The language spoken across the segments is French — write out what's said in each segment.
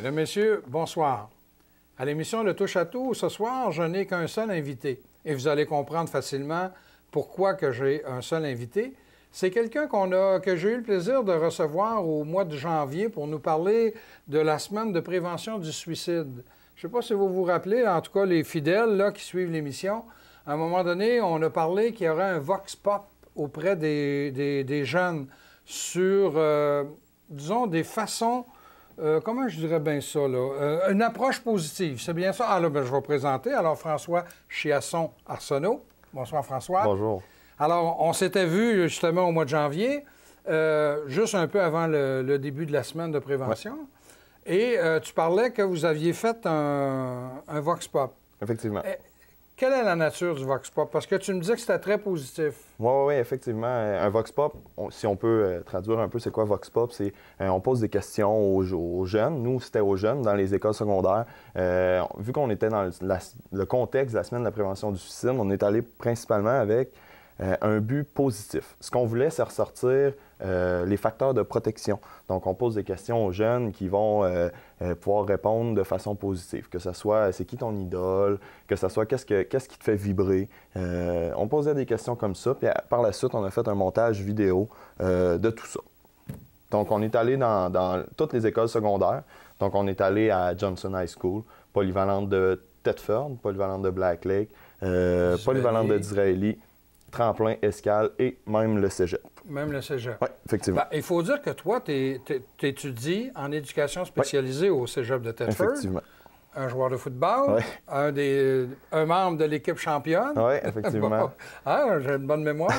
Mesdames, Messieurs, bonsoir. À l'émission Le Touche à tout, ce soir, je n'ai qu'un seul invité. Et vous allez comprendre facilement pourquoi que j'ai un seul invité. C'est quelqu'un que j'ai eu le plaisir de recevoir au mois de janvier pour nous parler de la semaine de prévention du suicide. Je ne sais pas si vous vous rappelez, en tout cas les fidèles là, qui suivent l'émission, à un moment donné, on a parlé qu'il y aurait un vox pop auprès des jeunes sur, disons, des façons, comment je dirais bien ça, là? Une approche positive, c'est bien ça? Ah là, bien, je vais présenter. Alors, François Chiasson-Arsenault. Bonsoir, François. Bonjour. Alors, on s'était vu justement au mois de janvier, juste un peu avant le début de la semaine de prévention. Ouais. Et tu parlais que vous aviez fait un vox pop. Effectivement. Quelle est la nature du vox pop? Parce que tu me disais que c'était très positif. Oui, effectivement. Un vox pop, si on peut traduire un peu c'est quoi vox pop, c'est on pose des questions aux jeunes. Nous, c'était aux jeunes dans les écoles secondaires. Vu qu'on était dans le contexte de la semaine de la prévention du suicide, on est allé principalement avec un but positif. Ce qu'on voulait, c'est ressortir les facteurs de protection. Donc, on pose des questions aux jeunes qui vont pouvoir répondre de façon positive. Que ce soit, c'est qui ton idole? Que ce soit, qu'est-ce qui te fait vibrer? On posait des questions comme ça. Puis par la suite, on a fait un montage vidéo de tout ça. Donc, on est allé dans toutes les écoles secondaires. Donc, on est allé à Johnson High School, polyvalente de Thetford, polyvalente de Black Lake, polyvalente de Disraeli, Tremplin, Escale et même le cégep. Même le cégep. Oui, effectivement. Ben, il faut dire que toi, tu étudies en éducation spécialisée au cégep de Thetford. Effectivement. Un joueur de football, un membre de l'équipe championne. Oui, effectivement. Bon. Ah, j'ai une bonne mémoire.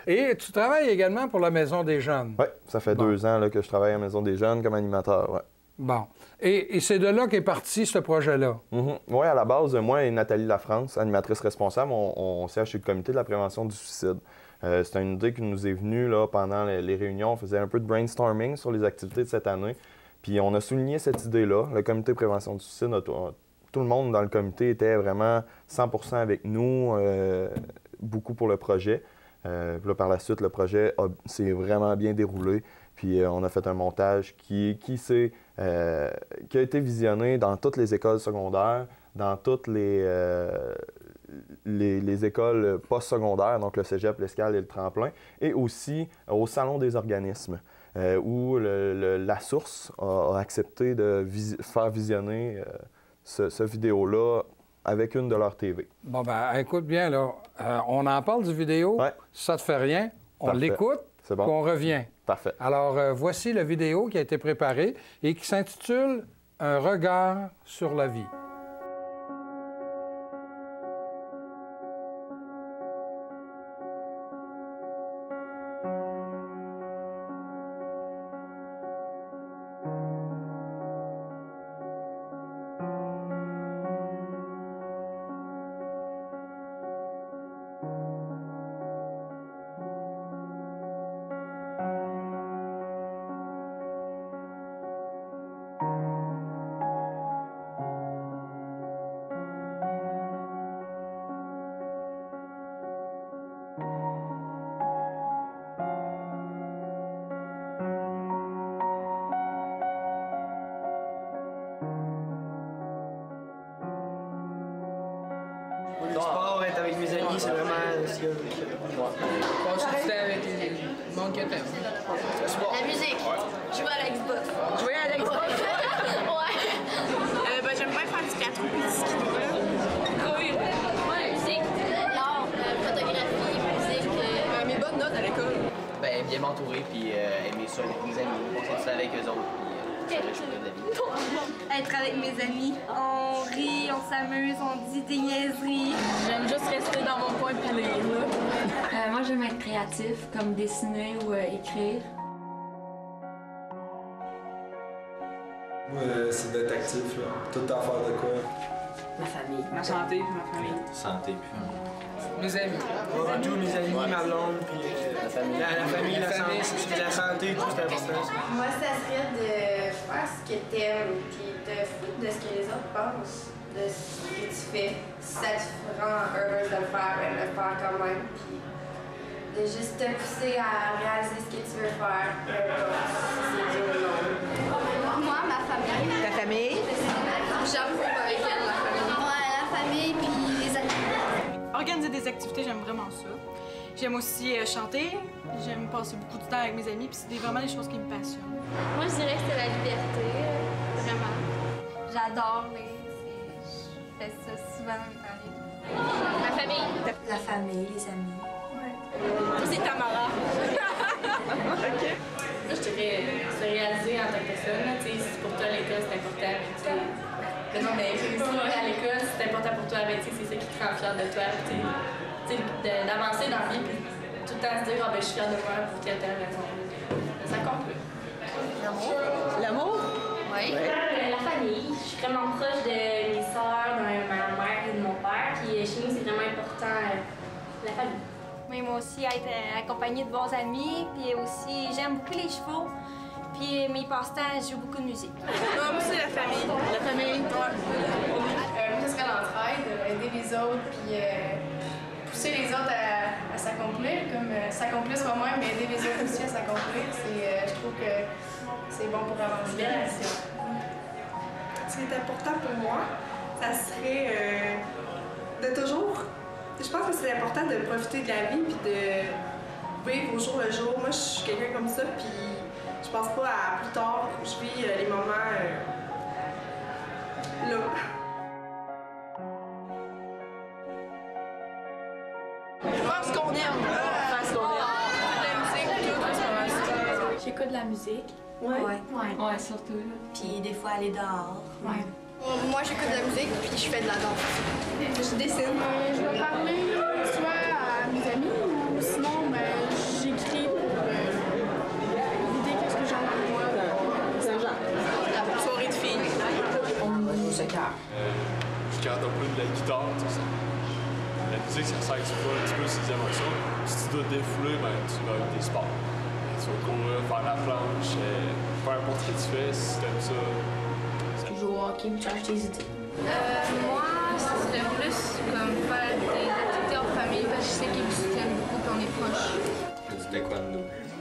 Et tu travailles également pour la Maison des jeunes. Oui, ça fait 2 ans là, que je travaille à la Maison des jeunes comme animateur. Ouais. Bon. Et c'est de là qu'est parti ce projet-là. Oui, à la base, moi et Nathalie Lafrance, animatrice responsable, on siège chez le comité de la prévention du suicide. C'est une idée qui nous est venue là, pendant les réunions. On faisait un peu de brainstorming sur les activités de cette année. Puis on a souligné cette idée-là. Le comité de prévention du suicide, tout le monde dans le comité était vraiment 100% avec nous, beaucoup pour le projet. Puis là, par la suite, le projet s'est vraiment bien déroulé. Puis on a fait un montage qui a été visionné dans toutes les écoles secondaires, dans toutes les écoles postsecondaires, donc le cégep, l'Escale et le Tremplin, et aussi au Salon des organismes, où la source a accepté de faire visionner ce vidéo-là avec une de leurs TV. Bon, ben écoute bien, là, on en parle du vidéo, si ça te fait rien, on l'écoute, puis on revient. Parfait. Alors, voici la vidéo qui a été préparée et qui s'intitule « Un regard sur la vie ». Le sport, être avec mes amis, c'est vraiment ce que Passer du temps avec le monde que t'aimes. le sport. La musique. Jouer à l'Xbox. Jouer à l'Xbox. Ouais. Ben, j'aime bien faire du 4 roues et du ski. Oui. Ouais, musique, l'art, photographie, musique. Mes bonnes notes à l'école. Ben, bien m'entourer, puis aimer ça avec mes amis, passer ça avec eux autres, puis ça réjouir de la vie. Être avec mes amis. On rit, on s'amuse, on dit des niaiseries. J'aime juste rester dans mon coin et lire. Moi, j'aime être créatif, comme dessiner ou écrire. Moi, c'est d'être actif, là. Tout le temps faire de quoi. Ma famille. Ma santé puis ma famille. Santé puis Mes amis. Tous mes amis, ma blonde, puis la famille, la santé, la santé, tout c'est important. Moi, ça serait de faire ce que t'aimes, puis te foutre de ce que les autres pensent, de ce que tu fais. Si ça te rend heureuse de le faire, ben le faire quand même, puis de juste te pousser à réaliser ce que tu veux faire, peu importe si c'est dur ou non. Moi, ma famille. Ta famille? J'approuve avec elle, la famille. Ouais, la famille puis les amis. Organiser des activités, j'aime vraiment ça. J'aime aussi chanter. J'aime passer beaucoup de temps avec mes amis, puis c'est vraiment des choses qui me passionnent. Moi, je dirais que c'est la liberté, vraiment. J'adore lire. Je fais ça souvent dans le temps libre. La famille. La famille, les amis. Toi, c'est Tamara. OK. Moi, je dirais se réaliser en tant que personne. Si pour toi, l'école, c'est important, non, mais réussir à l'école, c'est important pour toi, c'est ça qui te rend fier de toi. D'avancer dans la vie, puis tout le temps se dire, je suis fière de moi pour telle raison. Ça compte. L'amour? L'amour? Oui. La famille. Je suis vraiment proche de mes sœurs, de ma mère et de mon père. Puis chez nous, c'est vraiment important, la famille. Mais moi aussi, être accompagnée de bons amis, puis aussi, j'aime beaucoup les chevaux. Puis mes passe-temps, je joue beaucoup de musique. Moi, c'est la famille. La famille, toi? Moi, ce serait l'entraide, aider les autres, puis pousser les autres à s'accomplir, comme s'accomplir soi-même, mais aider les autres aussi à s'accomplir. Je trouve que c'est bon pour avancer. Ce qui est important pour moi, ça serait de toujours... Je pense que c'est important de profiter de la vie puis de vivre au jour le jour. Moi, je suis quelqu'un comme ça, puis je pense pas à plus tard. Je vis les moments là. Faire ce qu'on aime. Faire ce qu'on aime. La musique, tout, en ce moment. J'écoute de la musique. Ouais, surtout. Puis des fois, aller dehors. Ouais. Moi, j'écoute de la musique puis je fais de la danse. Je dessine. Je vais parler soit à mes amis ou sinon j'écris pour vider qu'est-ce que j'ai en moi. Saint-Jean. Soirée de filles. On se cœur. Je garde un peu de la guitare, tout ça. La musique, ça sert un petit peu ses émotions. Si tu dois te défouler, tu vas avec des sports. Tu vas courir, faire la planche, peu importe ce que tu fais, si tu aimes ça. Jouer au hockey, me chercher des idées. Moi, ce serait plus comme faire des activités en famille parce que je sais qu'ils me soutiennent beaucoup et on est proches. Du taekwondo.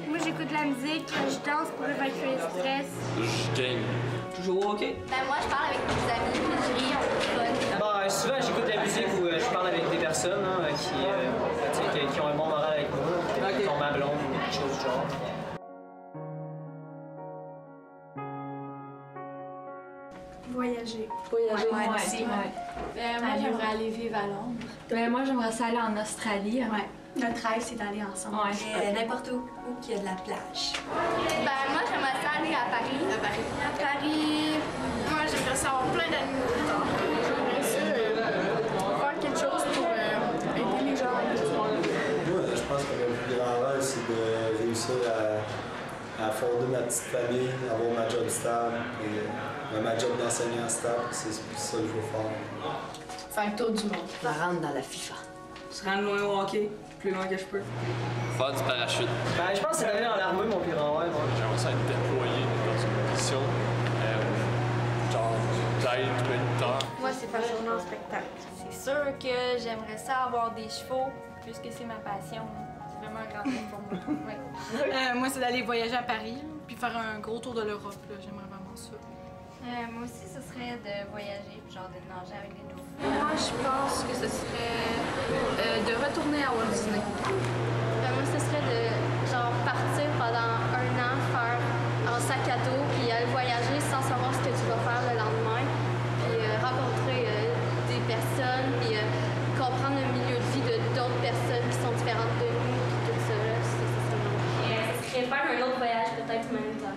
Moi, j'écoute de la musique, je danse pour évacuer le stress. Je gagne. Toujours au hockey? Moi, je parle avec mes amis, je ris, on est fun. Souvent, j'écoute de la musique où je parle avec des personnes qui ont un bon moral avec moi, qui tombent ma blonde ou quelque chose du genre. Voyager. Voyager, Ouais, moi aussi. ouais. Moi, j'aimerais aller vivre à Londres. Moi, j'aimerais ça aller en Australie. Ouais. Notre rêve, c'est d'aller ensemble. Ouais. N'importe où qu'il y a de la plage. Moi, j'aimerais ça aller à Paris. À Paris, moi, j'aimerais ça avoir plein d'animaux. J'aimerais ça faire quelque chose pour aider les gens. Moi, je pense que mon plus grand rêve, c'est de réussir à fonder ma petite famille, avoir ma job stable, et ma job d'enseignant stable. C'est ça que je veux faire. Faire le tour du monde. Je rentre dans la FIFA. Se rendre loin au hockey, plus loin que je peux. Faire du parachute. Je pense que c'est d'aller dans l'armée, mon plus grand rêve. J'aimerais ça être déployé dans une position, genre d'aide humanitaire. Moi, c'est faire tourner en spectacle. C'est sûr que j'aimerais ça avoir des chevaux, puisque c'est ma passion. C'est vraiment un grand truc pour moi. Ouais. Moi, c'est d'aller voyager à Paris, puis faire un gros tour de l'Europe. J'aimerais vraiment ça. Moi aussi, ce serait de voyager, puis genre de nager avec des dauphins. Moi, je pense que ce serait de retourner à Walt Disney. Moi, ce serait de partir pendant 1 an, faire un sac à dos, puis aller voyager sans savoir ce que tu vas faire le lendemain, puis rencontrer des personnes, puis comprendre le milieu de vie de d'autres personnes qui sont différentes de nous, puis tout ça. Ça serait faire un autre voyage, peut-être humanitaire.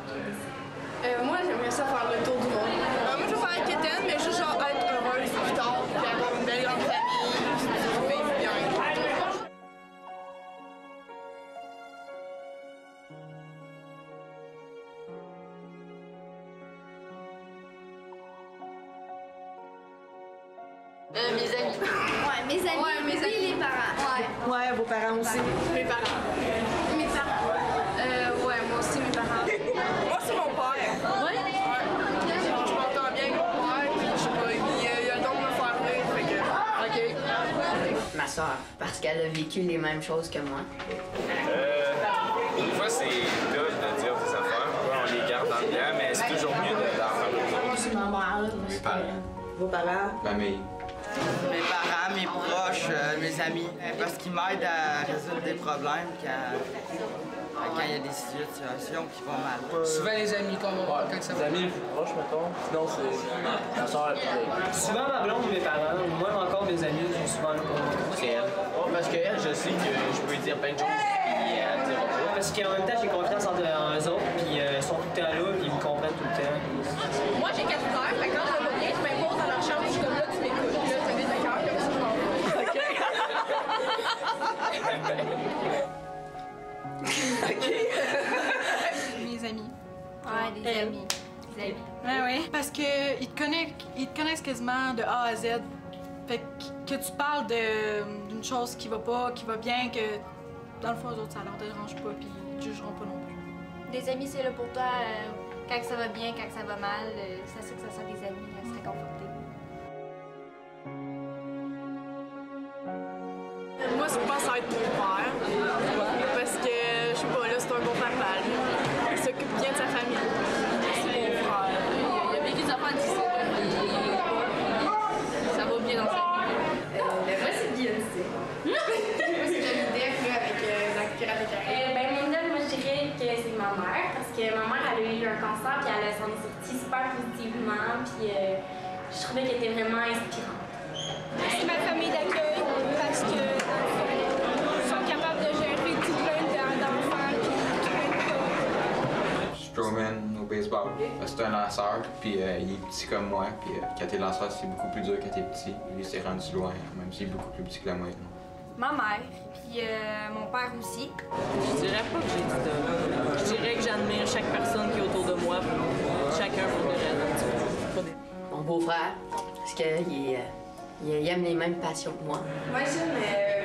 Moi, j'aimerais ça faire le tour du monde. Moi, je veux faire avec Étienne, mais juste être heureuse plus tard, puis avoir une belle grande famille, puis vivre bien. Mes amis. Ouais, mes amis. Et les parents. Ouais, vos parents aussi. Mes parents. Mes parents. Ouais, moi aussi, mes parents. Moi, c'est mon père. Ouais? Je m'entends bien avec mon père, puis je sais pas, il a le don de me faire rire, fait que... OK. Ma soeur, parce qu'elle a vécu les mêmes choses que moi. Des fois, c'est dur de dire des affaires. On les garde dans le bien, mais c'est toujours mieux de parents, là. Mes parents. Vos parents? Famille. Mes parents, mes proches, mes amis. Parce qu'ils m'aident à résoudre des problèmes quand il y a des situations qui vont mal. Souvent les amis, quand ça va. Les amis les plus proches, mettons. Sinon, c'est ma soeur. Souvent ma blonde ou mes parents, ou même encore mes amis, sont souvent là pour moi. C'est elle. Parce qu'elle, je sais que je peux lui dire plein de choses, puis elle dira pas. Parce qu'en même temps, j'ai confiance en eux autres, puis ils sont tout le temps là, puis ils me comprennent tout le temps. Moi, j'ai 4 frères, fait que quand ça va bien, je m'impose dans leur chambre, je suis comme là, tu m'écoutes, puis là, tu mets de cœur, comme ça, je m'en vais. OK. Mes amis. Ouais, des amis. Des amis. Ouais. Parce qu'ils te connaissent quasiment de A à Z. Fait que tu parles d'une chose qui va pas, qui va bien, que dans le fond, eux autres, ça leur dérange pas, puis ils te jugeront pas non plus. Des amis, c'est là pour toi quand ça va bien, quand ça va mal. Ça c'est que ça soit des amis, c'est réconforté. Moi, je pense que ça va être mon père. Parce que, je sais pas, là, c'est un bon papa. Il s'occupe bien de sa famille. C'est mon frère. Il a vécu des enfants difficiles. Ça va bien dans sa vie. Moi, c'est Beyoncé. Moi, c'est Johnny Depp, là, avec dans Pirates des Caraïbes. Ben, mon idole, moi, je dirais que c'est ma mère. Parce que ma mère, elle a eu un cancer, puis elle s'en est sortie super positivement. Puis je trouvais qu'elle était vraiment inspirante. C'est ma famille d'accueil parce que ils sont capables de gérer tout plein d'enfants puis tout plein de choses. Strowman au baseball. C'est un lanceur, puis il est petit comme moi. Puis quand t'es lanceur, c'est beaucoup plus dur quand t'es petit. Lui, il s'est rendu loin, même s'il est beaucoup plus petit que la moyenne. Ma mère, puis mon père aussi. Je dirais pas que j'ai d'idole. Je dirais que j'admire chaque personne qui est autour de moi, chacun pour des raisons. Mon beau-frère, parce qu'il aime les mêmes passions que moi. Moi, j'aime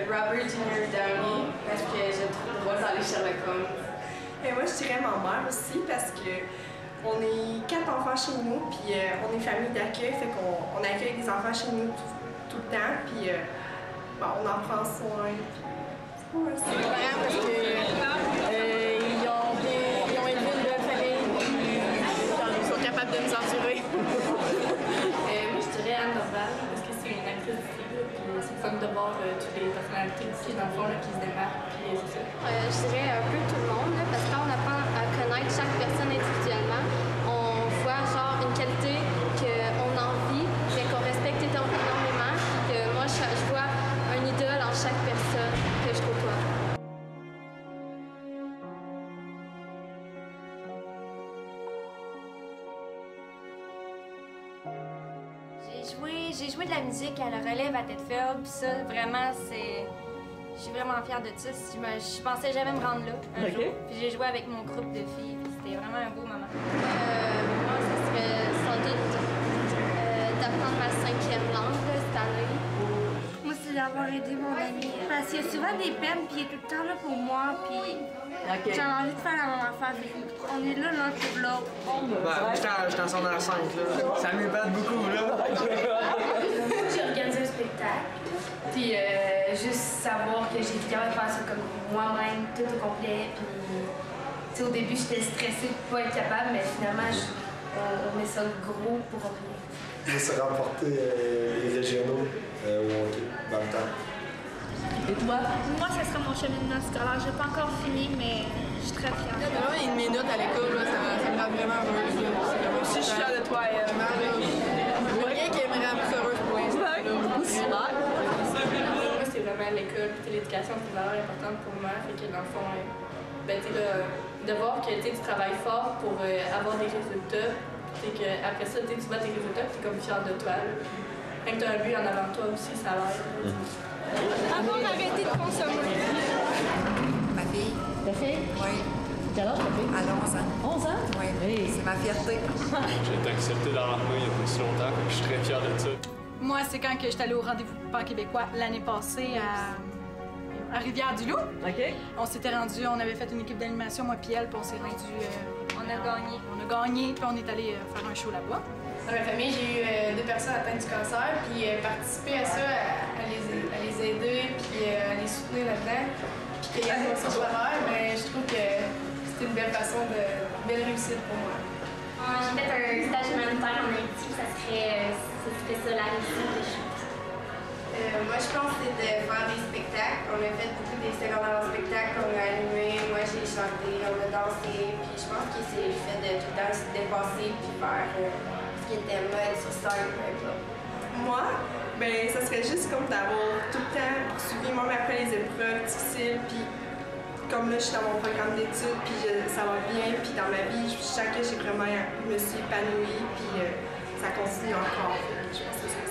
Robert Jr. Downey parce que je trouve drôle dans les Sherlock Holmes. Et moi, je dirais ma mère aussi parce que on est 4 enfants chez nous, puis on est famille d'accueil, fait qu'on accueille des enfants chez nous tout le temps, puis on en prend soin. C'est pas C'est vrai parce que ils ont élevé une belle famille, puis ils sont capables de nous endurer. Moi, je dirais Anne Dorval, parce que c'est une actrice ici, puis c'est fun de voir toutes les personnalités ici, dans le fond, là, qui se démarquent, puis c'est ça. Je dirais un peu tout le monde, là, parce que quand on apprend à connaître chaque personne individuellement, on voit genre une qualité qu'on envie, mais qu'on respecte énormément, puis que moi, je vois un idole en chaque personne que je côtoie. J'ai joué de la musique à la relève à tête faible, puis ça, vraiment, c'est... Je suis vraiment fière de ça. Je pensais jamais me rendre là un jour. Puis j'ai joué avec mon groupe de filles, puis c'était vraiment un beau moment. Moi, ça serait sans doute d'apprendre ma 5e langue là, cette année. Moi, c'est d'avoir aidé mon ami. Parce qu'il y a souvent des peines, puis il est tout le temps là pour moi, puis j'ai envie de faire la même affaire. On est là l'un pour l'autre. J'étais en secondaire 5, là. Ça m'épate beaucoup, là. J'ai organisé un spectacle, puis juste savoir que j'ai été capable de faire ça comme moi-même, tout au complet, puis au début, j'étais stressée de pas être capable, mais finalement, on met ça gros pour rien. On s'est remporté les régionaux au hockey dans le temps. Et toi? Moi, ça sera mon cheminement scolaire. J'ai pas encore fini, mais je suis très fière. Vraiment, une minute à l'école, ça me rend vraiment heureuse. Moi aussi, je suis fière de toi, je vois rien qui est vraiment plus heureuse pour l'instant. Moi, c'est vraiment l'école, l'éducation, c'est une valeur importante pour moi. Fait que dans le fond, de voir que tu travailles fort pour avoir des résultats, puis après ça, tu vois tes résultats, puis tu es comme fier de toi. Quand tu as un but en avant de toi aussi, ça l'aide. Avoir arrêté de consommer. Ma fille. Ta fille? Oui. Quel âge ta fille? Elle a 11 ans. 11 ans? Oui. C'est ma fierté. J'ai été accepté dans l'armée il y a pas si longtemps, donc je suis très fier de ça. Moi, c'est quand que j'étais allée au rendez-vous pan-québécois l'année passée à Rivière-du-Loup. OK. On s'était rendu, on avait fait une équipe d'animation, moi puis elle, puis on s'est rendu... On a gagné. On a gagné, puis on est allé faire un show là-bas. Dans ma famille, j'ai eu 2 personnes atteintes du cancer, puis participer à ça, à les aider, puis à les soutenir là-dedans, puis qu'il y ait une scolaire, mais je trouve que c'était une belle façon belle réussite pour moi. J'ai fait un stage humanitaire en Haïti, ça serait ça la réussite que je suis. Moi, je pense que c'est de faire des spectacles. On a fait beaucoup des secondaires en spectacle, on a animé, moi j'ai chanté, on a dansé. Puis je pense que c'est le fait de tout le temps se dépasser puis faire ce qui était mode sur scène, peu importe. Moi, ben ça serait juste comme d'avoir tout le temps poursuivi, même après les épreuves difficiles, puis comme là, je suis dans mon programme d'études, puis ça va bien, puis dans ma vie, chaque jour, je me suis épanouie, puis ça continue encore. Je pense que c'est ça.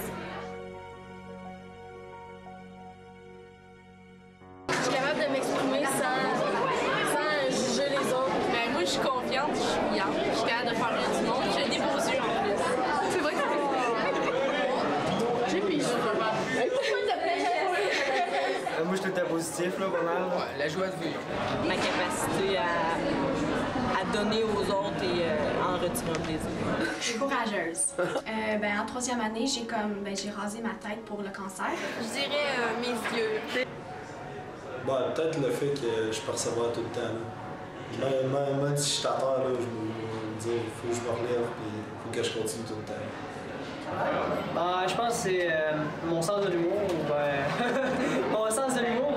Je suis capable de m'exprimer sans juger les autres. Ben, moi, je suis confiante, je suis brillante, je suis capable de faire rire du monde, j'ai des beaux yeux en plus. C'est vrai que j'ai pigé. Moi, je suis tout à positif, là, pas mal. Ouais, la joie de vivre. Ma capacité à donner aux autres et en retirer un plaisir. Je suis courageuse. En troisième année, j'ai rasé ma tête pour le cancer. Je dirais mes yeux. Peut-être le fait que je persévère tout le temps. Même si je suis à terre, là, je me dis il faut que je me relève et il faut que je continue tout le temps. Je pense que c'est mon sens de l'humour mon sens de l'humour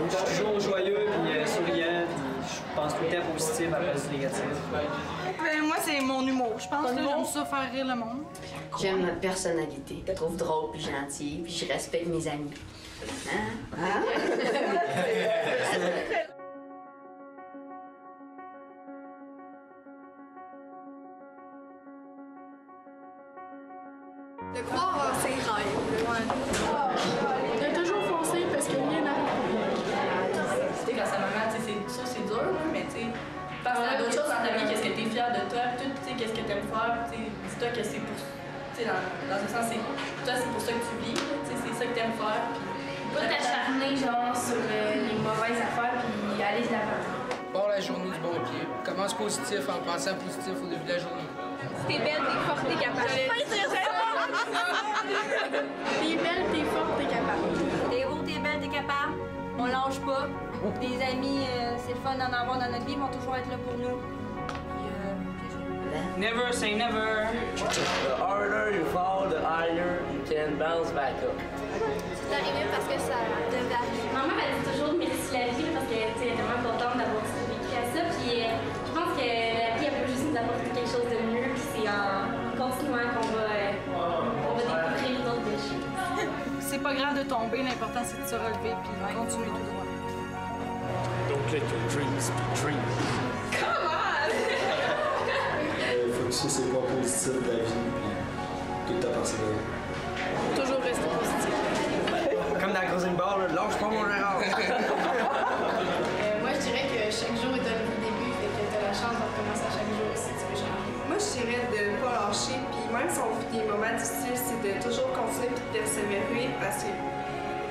je suis toujours joyeux et souriant puis je pense tout le temps positif à la place du négatif. Moi, c'est mon humour. Je pense que j'aime ça faire rire le monde. J'aime notre personnalité. Je la trouve drôle puis gentille, puis je respecte mes amis. De croire en ses rêves. De toujours foncer parce que rien n'arrive pour rien. Tu sais, quand ça maman, c'est dur, mais tu sais, pense à d'autres choses dans ta vie, qu'est-ce que tu es fier de toi, tu sais, qu'est-ce que tu aimes faire, dis-toi que c'est pour. Tu sais, dans un sens, toi, c'est pour ça que tu vis, c'est ça que tu aimes faire. Pas t'acharner, genre, sur les mauvaises affaires, puis aller de l'avant. Bon la journée du bon pied. Commence positif en pensant positif au début de la journée. T'es belle, t'es forte, t'es capable. T'es belle, t'es forte, t'es capable. T'es beau, t'es belle, t'es capable. On lâche pas. Des amis, c'est le fun d'en avoir dans notre vie, ils vont toujours être là pour nous. Never say never. The harder you fall, the higher you can bounce back up. C'est arrivé parce que ça devait arriver. Maman, elle dit toujours merci la vie parce qu'elle est tellement contente d'avoir vécu à ça. Puis je pense que la vie, elle peut juste nous apporter quelque chose de mieux. Puis c'est en continuant qu'on va découvrir d'autres belles choses. C'est pas grave de tomber, l'important c'est de se relever puis continuer tout droit. Don't let your dreams be dreams. Come on! Il faut que tu sais c'est quoi positif de la vie, puis toute ta personnalité. Toujours rester positif. Comme dans Cruising Ball, lâche pas mon Gérard. Moi, je dirais que chaque jour est un nouveau début, fait que t'as la chance de recommencer à chaque jour si tu veux changer. Moi, je dirais de ne pas lâcher, puis même si on vit des moments difficiles, c'est de toujours continuer et de persévérer, parce que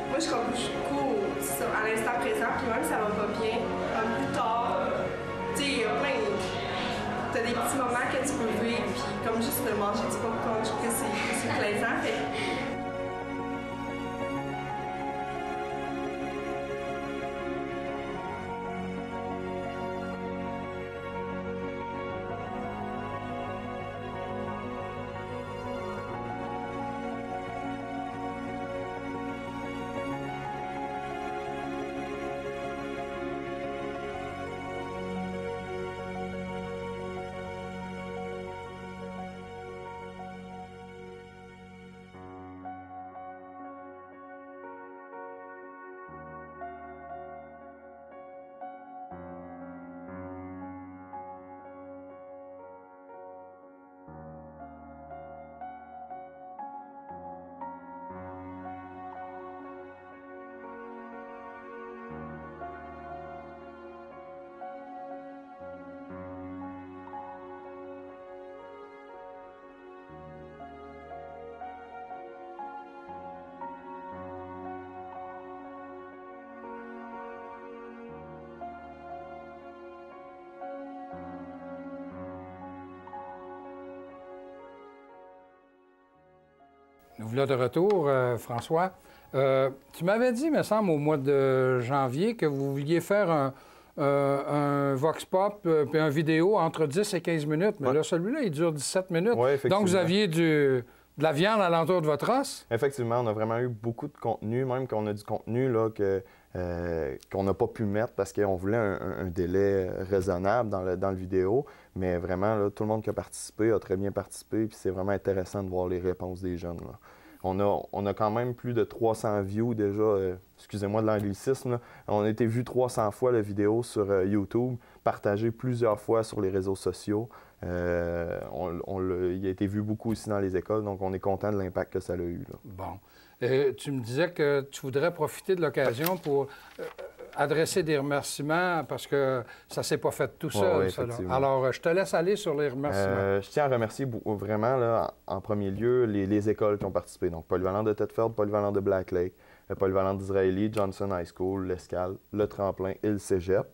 moi, je compte beaucoup à l'instant présent, puis même si ça va pas bien, plus tard, tu sais, il y a plein t'as des petits moments que tu peux vivre, puis comme juste de manger du popcorn, je trouve que c'est plaisant. Nous voilà de retour, François. Tu m'avais dit, me semble, au mois de janvier, que vous vouliez faire un vox pop puis un vidéo entre 10 et 15 minutes. Mais là, celui-là, il dure 17 minutes. Donc, vous aviez de la viande alentour de votre os? Effectivement, on a vraiment eu beaucoup de contenu, même qu'on a du contenu là, qu'on n'a pas pu mettre parce qu'on voulait un délai raisonnable dans le vidéo. Mais vraiment, là, tout le monde qui a participé a très bien participé. Puis c'est vraiment intéressant de voir les réponses des jeunes. Là. On a quand même plus de 300 views déjà. Excusez-moi de l'anglicisme. Là. On a été vu 300 fois la vidéo sur YouTube, partagée plusieurs fois sur les réseaux sociaux. Il a été vu beaucoup aussi dans les écoles, donc on est content de l'impact que ça a eu. Là. Bon. Tu me disais que tu voudrais profiter de l'occasion pour adresser des remerciements parce que ça ne s'est pas fait tout seul. Oui, ça, là. Alors, je te laisse aller sur les remerciements. Je tiens à remercier vraiment, là, en premier lieu, les écoles qui ont participé. Donc, Polyvalent de Thetford, Polyvalent de Black Lake, le Polyvalent d'Israéli, Johnson High School, l'Escale, le Tremplin et le Cégep.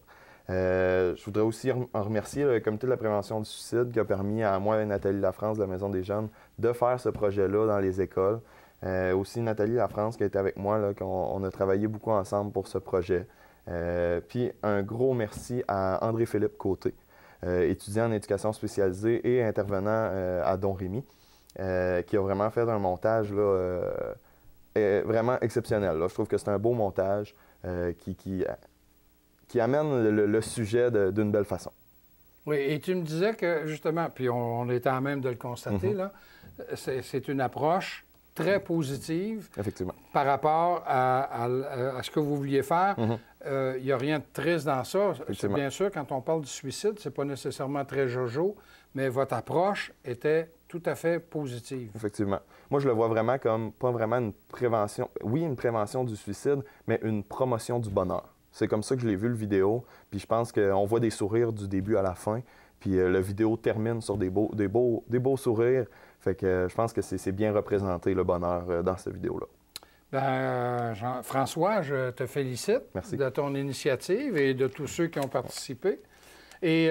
Je voudrais aussi remercier le Comité de la prévention du suicide qui a permis à moi et Nathalie Lafrance de la Maison des Jeunes de faire ce projet-là dans les écoles. Aussi Nathalie Lafrance qui a été avec moi, là, on a travaillé beaucoup ensemble pour ce projet. Puis un gros merci à André-Philippe Côté, étudiant en éducation spécialisée et intervenant à Don Rémy, qui a vraiment fait un montage là, vraiment exceptionnel. Là. Je trouve que c'est un beau montage qui amène le sujet d'une belle façon. Oui, et tu me disais que, justement, puis on était à même de le constater, là, c'est une approche très positive par rapport à ce que vous vouliez faire. Il n'y a rien de triste dans ça. Bien sûr, quand on parle du suicide, c'est pas nécessairement très jojo, mais votre approche était tout à fait positive. Effectivement. Moi, je le vois vraiment comme, pas vraiment une prévention, oui, une prévention du suicide, mais une promotion du bonheur. C'est comme ça que je l'ai vu, le vidéo. Puis je pense qu'on voit des sourires du début à la fin. Puis la vidéo termine sur des beaux sourires. Fait que je pense que c'est bien représenté, le bonheur, dans cette vidéo-là. François, je te félicite de ton initiative et de tous ceux qui ont participé. Et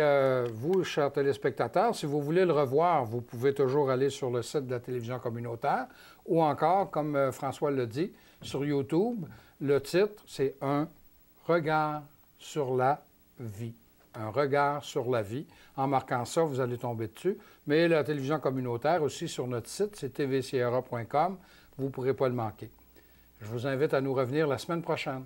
vous, chers téléspectateurs, si vous voulez le revoir, vous pouvez toujours aller sur le site de la télévision communautaire ou encore, comme François l'a dit, sur YouTube. Le titre, c'est « Un regard sur la vie ». Un regard sur la vie. En marquant ça, vous allez tomber dessus. Mais la télévision communautaire aussi sur notre site, c'est tvsierra.com. Vous ne pourrez pas le manquer. Je vous invite à nous revenir la semaine prochaine.